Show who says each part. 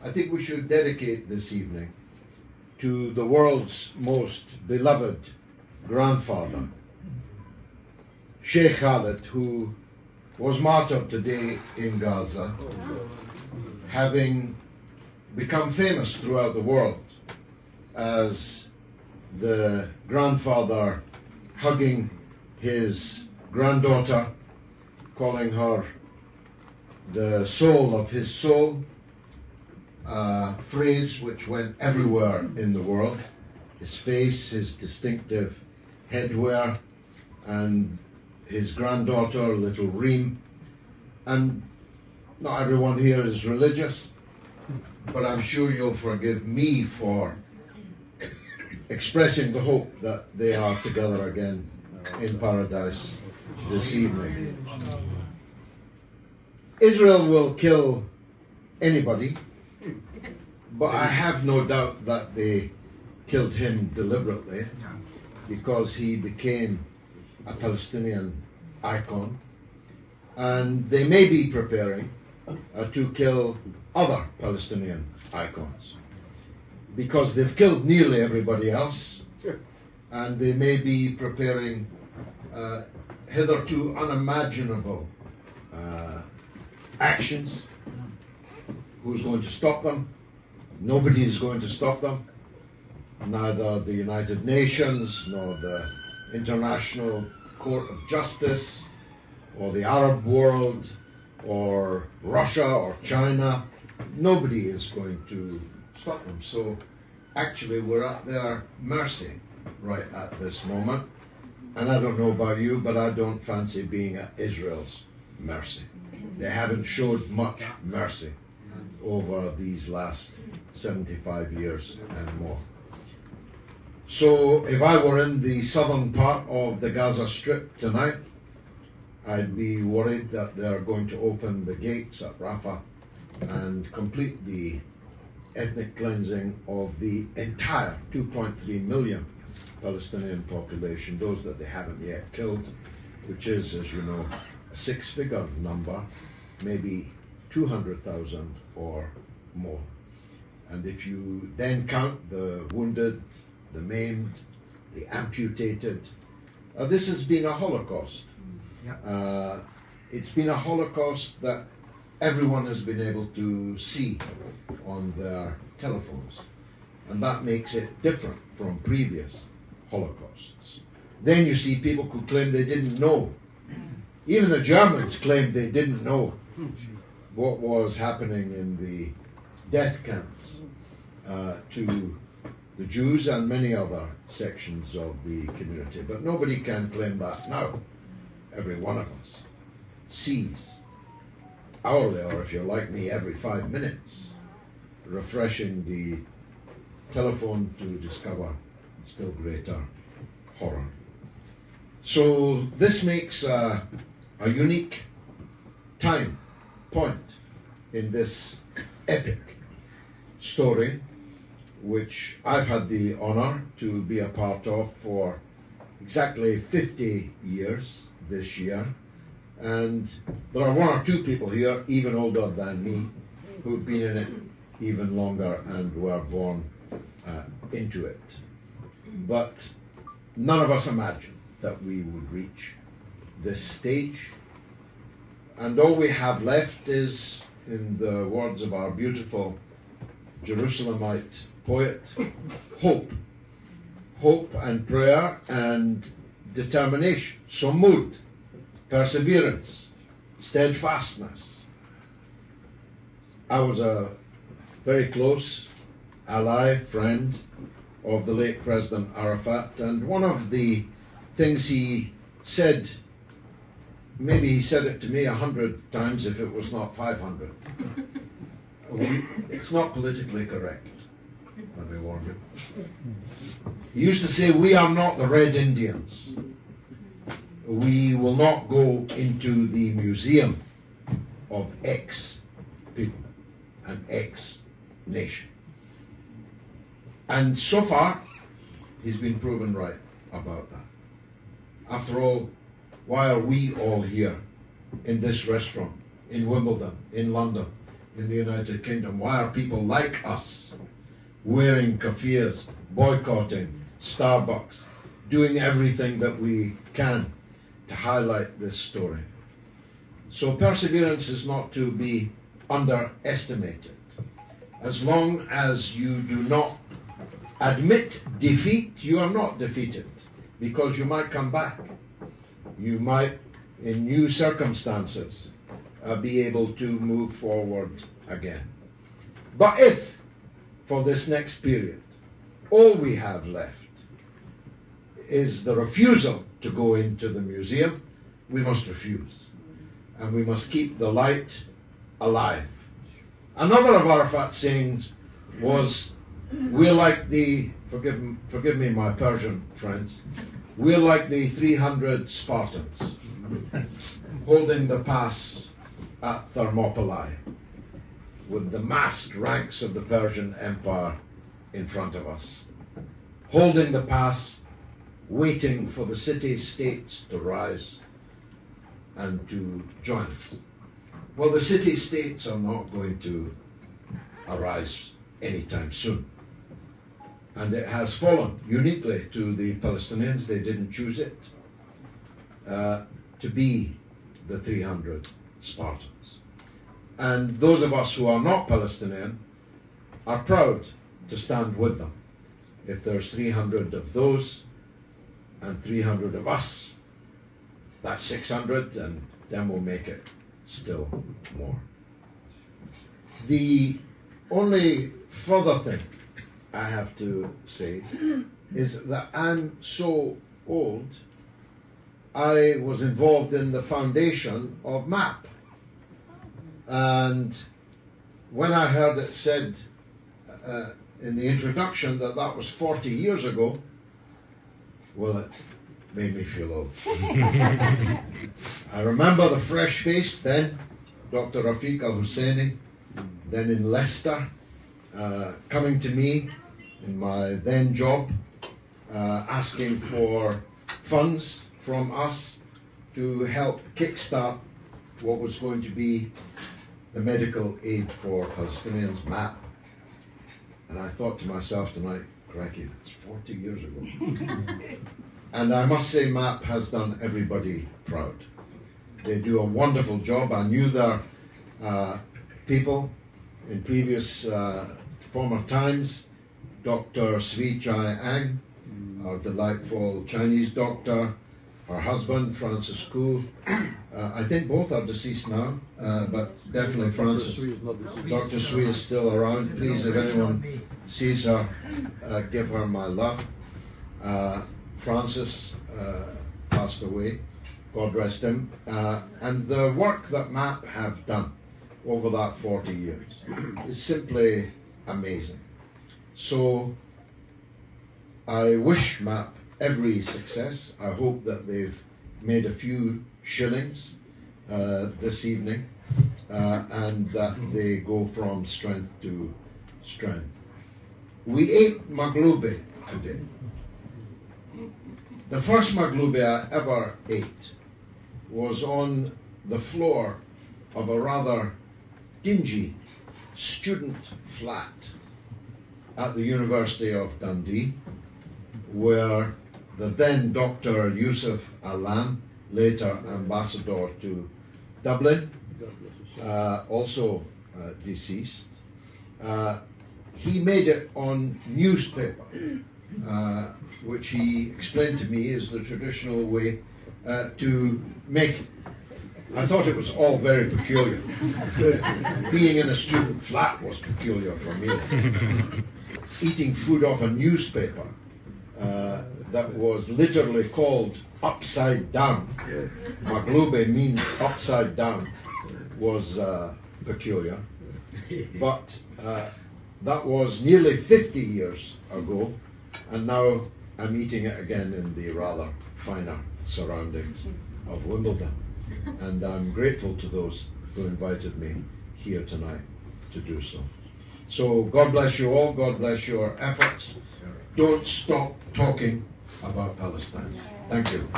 Speaker 1: I think we should dedicate this evening to the world's most beloved grandfather, Sheikh Khalid, who was martyred today in Gaza, having become famous throughout the world as the grandfather hugging his granddaughter, calling her the soul of his soul, a phrase which went everywhere in the world. His face, his distinctive headwear, and his granddaughter, little Reem. And not everyone here is religious, but I'm sure you'll forgive me for expressing the hope that they are together again in paradise this evening. Israel will kill anybody, but I have no doubt that they killed him deliberately because he became a Palestinian icon, and they may be preparing to kill other Palestinian icons because they've killed nearly everybody else, and they may be preparing hitherto unimaginable actions. Who's going to stop them? Nobody is going to stop them. Neither the United Nations, nor the International Court of Justice, or the Arab world, or Russia, or China. Nobody is going to stop them. So actually we're at their mercy right at this moment. And I don't know about you, but I don't fancy being at Israel's mercy. They haven't showed much mercy over these last 75 years and more. So if I were in the southern part of the Gaza Strip tonight, I'd be worried that they're going to open the gates at Rafah and complete the ethnic cleansing of the entire 2.3 million Palestinian population, those that they haven't yet killed, which is, as you know, a six-figure number, maybe 200,000 or more. And if you then count the wounded, the maimed, the amputated, this has been a Holocaust. It's been a Holocaust that everyone has been able to see on their telephones, and that makes it different from previous Holocausts. Then you see people who claim they didn't know. Even the Germans claimed they didn't know what was happening in the death camps to the Jews and many other sections of the community. But nobody can claim that now. Every one of us sees hourly, or if you're like me, every 5 minutes, refreshing the telephone to discover still greater horror. So this makes a unique time point in this epic story, which I've had the honor to be a part of for exactly 50 years this year. And there are one or two people here, even older than me, who've been in it even longer and were born into it. But none of us imagined that we would reach this stage. And all we have left is, in the words of our beautiful Jerusalemite poet, hope. Hope and prayer and determination, sumud, perseverance, steadfastness. I was a very close ally, friend of the late President Arafat, and one of the things he said, maybe he said it to me 100 times if it was not 500. It's not politically correct, let me warn you. He used to say, we are not the Red Indians. We will not go into the museum of X people and X nation. And so far, he's been proven right about that. After all, why are we all here in this restaurant, in Wimbledon, in London, in the United Kingdom? Why are people like us wearing kafirs, boycotting Starbucks, doing everything that we can to highlight this story? So perseverance is not to be underestimated. As long as you do not admit defeat, you are not defeated, because you might come back. You might, in new circumstances, be able to move forward again. But if, for this next period, all we have left is the refusal to go into the museum, we must refuse. And we must keep the light alive. Another of Arafat's sayings was, we're like the, forgive me my Persian friends, we're like the 300 Spartans holding the pass at Thermopylae with the massed ranks of the Persian Empire in front of us, holding the pass, waiting for the city-states to rise and to join it. Well, the city-states are not going to arise anytime soon. And it has fallen uniquely to the Palestinians. They didn't choose it, to be the 300 Spartans. And those of us who are not Palestinian are proud to stand with them. If there's 300 of those and 300 of us, that's 600, and then we'll make it still more. The only further thing I have to say is that I'm so old, I was involved in the foundation of MAP. And when I heard it said in the introduction that that was 40 years ago, well, it made me feel old. I remember the fresh-faced then, Dr. Rafiq al-Husseini, then in Leicester, coming to me in my then job, asking for funds from us to help kickstart what was going to be the medical aid for Palestinians, MAP. And I thought to myself tonight, crikey, that's 40 years ago. And I must say MAP has done everybody proud. They do a wonderful job. I knew their people in previous former times. Dr. Sri Chai Ang, our delightful Chinese doctor, her husband, Francis Koo. I think both are deceased now, but definitely Francis. Dr. Sri is still around. Please, if anyone sees her, give her my love. Francis passed away, God rest him. And the work that MAP have done over that 40 years is simply amazing. So I wish MAP every success. I hope that they've made a few shillings this evening and that they go from strength to strength. We ate magloube today. The first magloube I ever ate was on the floor of a rather dingy student flat at the University of Dundee, where the then Dr. Yusuf Alan, later ambassador to Dublin, also deceased, he made it on newspaper, which he explained to me is the traditional way to make it. I thought it was all very peculiar. Being in a student flat was peculiar for me. Eating food off a newspaper that was literally called upside down. Magloube means upside down, was peculiar. But that was nearly 50 years ago, and now I'm eating it again in the rather finer surroundings of Wimbledon. And I'm grateful to those who invited me here tonight to do so. So God bless you all, God bless your efforts. Don't stop talking about Palestine. Thank you.